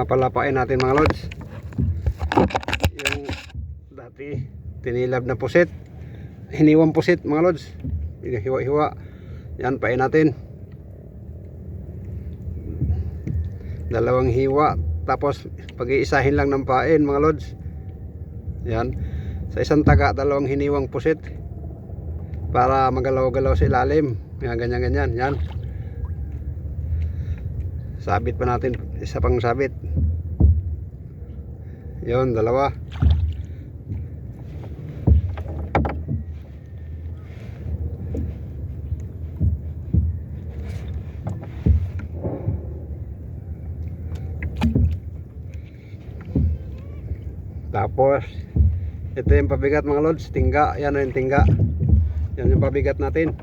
Palapain natin mga lods. Yung dati tinilab na pusit, hiniwang pusit mga lods, hiwa-hiwa. Yan, pain natin. Dalawang hiwa, tapos pag-iisahin lang ng pain mga lods. Yan, sa isang taga dalawang hiniwang pusit para magalaw-galaw sa ilalim. Yan, ganyan-ganyan. Yan, sabit pa natin, isa pang sabit. Yun, dalawa. Tapos ito yung pabigat mga lods, tingga. Yan yung tingga. Yan yung pabigat natin.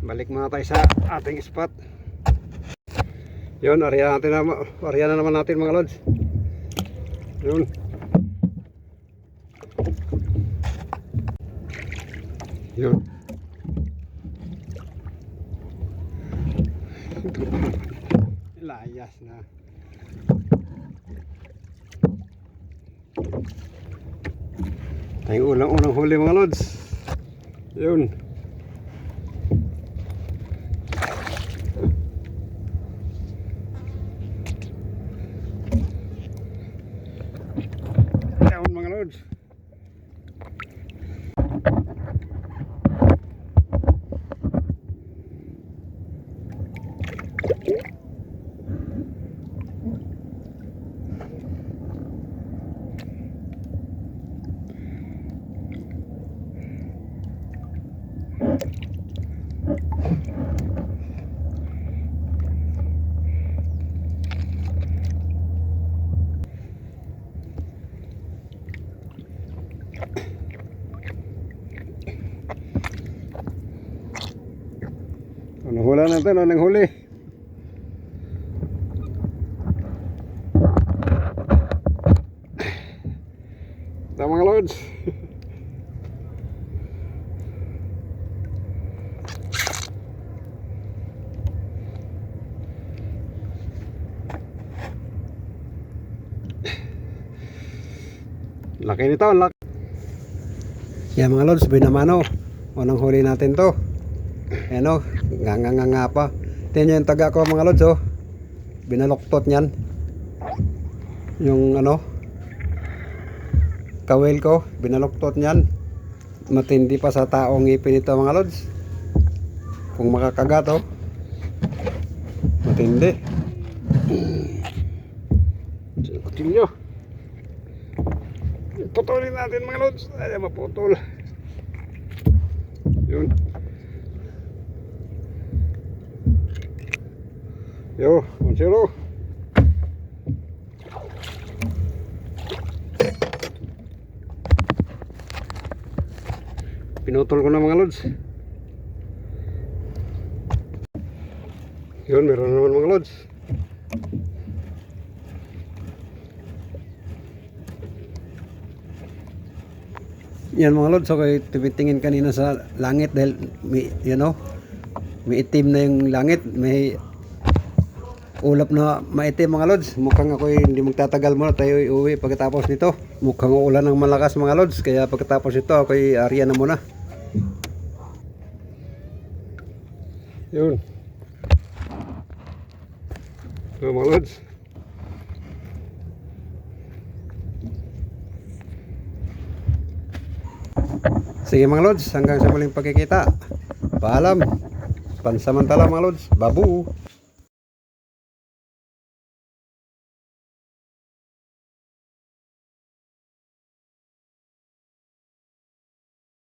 Balik muna tayo sa ating spot. Yun, area na naman natin mga lods. Yun. Yun. Layas na. Tayong unang huli mga lods. Yun. Yun mga lods. Anong hula natin? Anong huli? Ito mga lods. Laki nito, laki. Yan mga lods, binamano. Unang huli natin to. Ayan o, nga pa. Tingnan nyo yung taga ko mga lods o. Binaloktot nyan. Yung ano, kawil ko, binaloktot nyan. Matindi pa sa taong ngipin ito mga lods. Kung makakagat o, matindi. Kutin nyo. Putulin natin mga lods. Ay, maputol. Yun. Yo, 1-0. Pinutol ko na mga lods. Yun, meron naman mga lods. Yan mga lods, okay, titingin kanina sa langit dahil may, you know, may itim na yung langit, may ulap na maitim mga lods. Mukhang ako hindi magtatagal muna, tayo iuwi pagkatapos nito. Mukhang ulan ng malakas mga lods, kaya pagkatapos nito ako area na muna. Yun. So mga lods, sige mga lods, hanggang sa muling pagkikita. Paalam. Pansamantala mga lods. Babu.